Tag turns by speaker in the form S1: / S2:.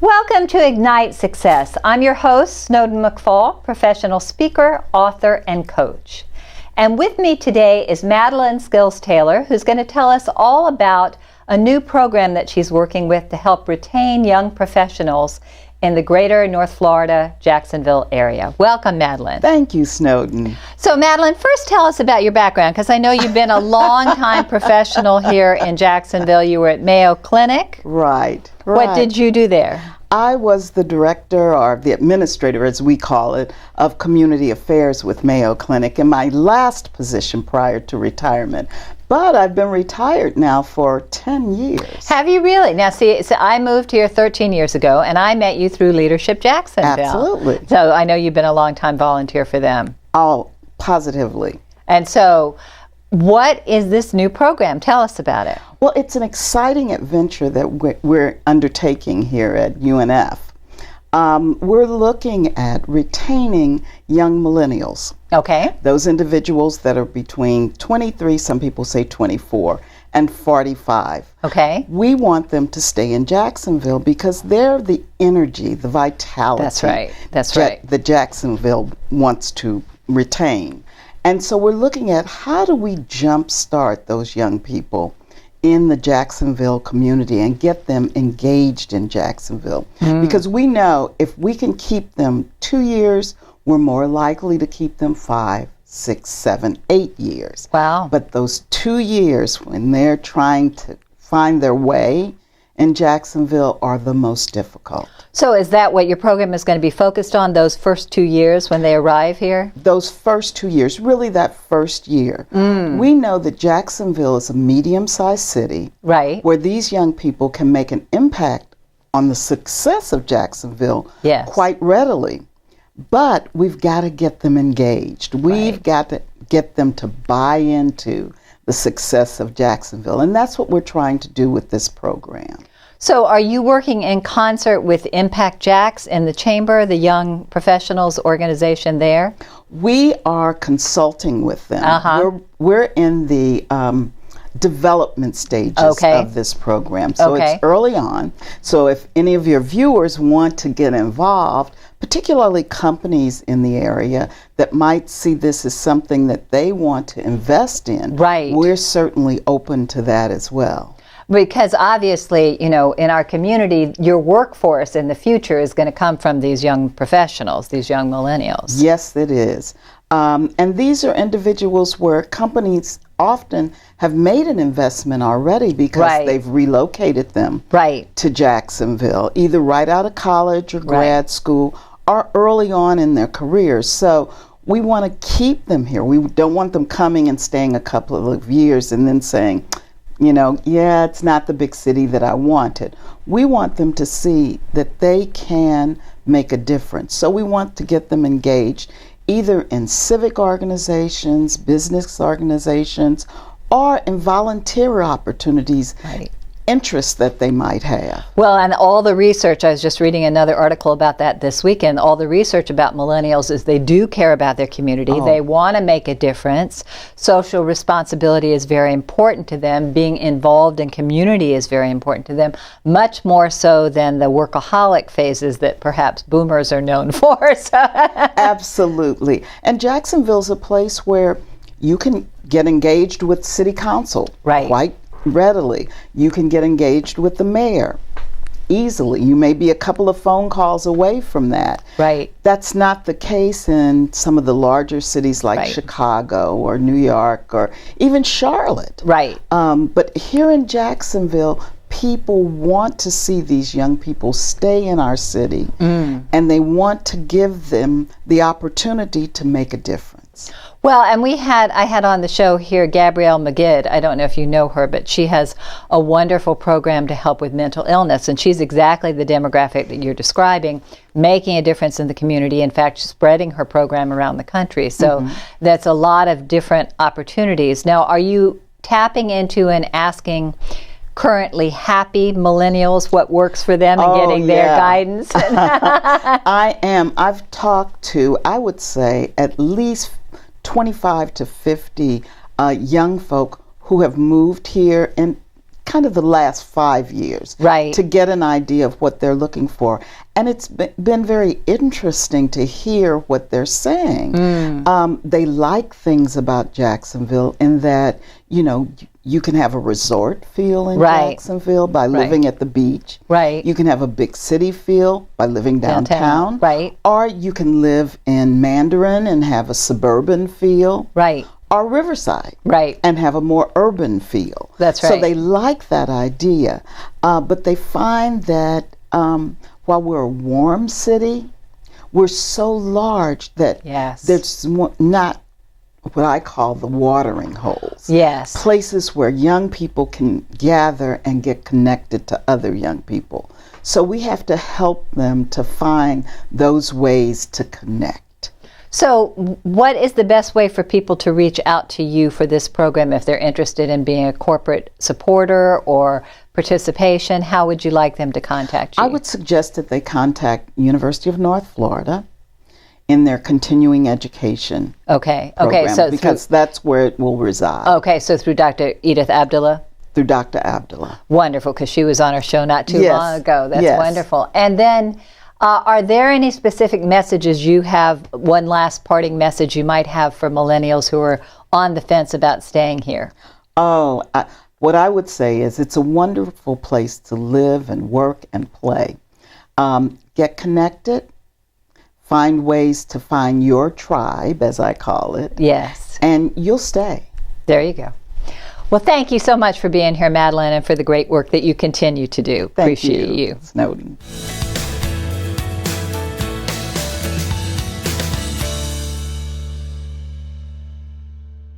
S1: Welcome to Ignite Success. I'm your host, Snowden McFall, professional speaker, author, and coach. And with me today is Madeline Scales-Taylor, who's going to tell us all about a new program that she's working with to help retain young professionals in the greater North Florida, Jacksonville area. Welcome, Madeline.
S2: Thank you, Snowden.
S1: So, Madeline, first tell us about your background, because I know you've been a long-time professional here in Jacksonville. You were at Mayo Clinic.
S2: Right.
S1: What did you do there?
S2: I was the director, or the administrator as we call it, of community affairs with Mayo Clinic in my last position prior to retirement. But I've been retired now for 10 years.
S1: Have you really? Now, see, so I moved here 13 years ago, and I met you through Leadership Jacksonville.
S2: Absolutely.
S1: So I know you've been a long-time volunteer for them.
S2: Oh, positively.
S1: And so, what is this new program? Tell us about it.
S2: Well, it's an exciting adventure that we're undertaking here at UNF. We're looking at retaining young millennials.
S1: Okay.
S2: Those individuals that are between 23, some people say 24, and 45.
S1: Okay.
S2: We want them to stay in Jacksonville because they're the energy, the vitality.
S1: That's right. That's right.
S2: That Jacksonville wants to retain. And so we're looking at how do we jumpstart those young people in the Jacksonville community and get them engaged in Jacksonville. Because we know if we can keep them 2 years, we're more likely to keep them 5, 6, 7, 8 years.
S1: Wow.
S2: But those 2 years when they're trying to find their way in Jacksonville are the most difficult.
S1: So is that what your program is going to be focused on, those first 2 years when they arrive here?
S2: Those first 2 years, really that first year. We know that Jacksonville is a medium-sized city,
S1: Right.
S2: where these young people can make an impact on the success of Jacksonville
S1: Yes.
S2: quite readily. But we've got to get them engaged. We've got to get them to buy into the success of Jacksonville. And that's what we're trying to do with this program.
S1: So are you working in concert with Impact Jax in the Chamber, the Young Professionals organization there?
S2: We are consulting with them. We're in the development stages of this program. So it's early on. So if any of your viewers want to get involved, particularly companies in the area that might see this as something that they want to invest in, we're certainly open to that as well.
S1: Because obviously, you know, in our community, your workforce in the future is going to come from these young professionals, these young millennials.
S2: Yes, it is. And these are individuals where companies often have made an investment already because they've relocated them to Jacksonville, either right out of college or grad school or early on in their careers. So we want to keep them here. We don't want them coming and staying a couple of years and then saying, you know, yeah, it's not the big city that I wanted. We want them to see that they can make a difference. So we want to get them engaged either in civic organizations, business organizations, or in volunteer opportunities, interests that they might have.
S1: Well, and all the research, I was just reading another article about that this weekend, all the research about millennials is they do care about their community. They want to make a difference. Social responsibility is very important to them. Being involved in community is very important to them, much more so than the workaholic phases that perhaps boomers are known for.
S2: Absolutely. And Jacksonville's a place where you can get engaged with city council quite readily. You can get engaged with the mayor easily. You may be a couple of phone calls away from that. That's not the case in some of the larger cities like Chicago or New York or even Charlotte. But here in Jacksonville, people want to see these young people stay in our city, and they want to give them the opportunity to make a difference.
S1: Well, and I had on the show here Gabrielle McGid. I don't know if you know her, but she has a wonderful program to help with mental illness, and she's exactly the demographic that you're describing, making a difference in the community, in fact, spreading her program around the country. So that's a lot of different opportunities. Now, are you tapping into and asking currently happy millennials what works for them and getting their guidance?
S2: I am. I've talked to, I would say, at least 25 to 50 young folk who have moved here and kind of the last 5 years,
S1: right,
S2: to get an idea of what they're looking for. And it's been very interesting to hear what they're saying. They like things about Jacksonville in that, you know, you can have a resort feel in Jacksonville by living at the beach. Right. You can have a big city feel by living downtown. Right. Or you can live in Mandarin and have a suburban feel. Right. Or Riverside. Right. And have a more urban feel. That's right. So they like that idea. But they find that while we're a warm city, we're so large that there's not what I call the watering holes. Yes. Places where young people can gather and get connected to other young people. So we have to help them to find those ways to connect.
S1: So what is the best way for people to reach out to you for this program if they're interested in being a corporate supporter or participation? How would you like them to contact you?
S2: I would suggest that they contact University of North Florida in their continuing education program, so because that's where it will reside. Okay, so
S1: through Dr. Edith Abdullah?
S2: Through Dr. Abdullah.
S1: Wonderful, because she was on our show not too long ago. That's wonderful. And then, are there any specific messages you have, one last parting message you might have for millennials who are on the fence about staying here?
S2: What I would say is it's a wonderful place to live and work and play. Get connected. Find ways to find your tribe, as I call it. Yes. And you'll stay.
S1: There you go. Well, thank you so much for being here, Madeline, and for the great work that you continue to do.
S2: Appreciate you. Snowden.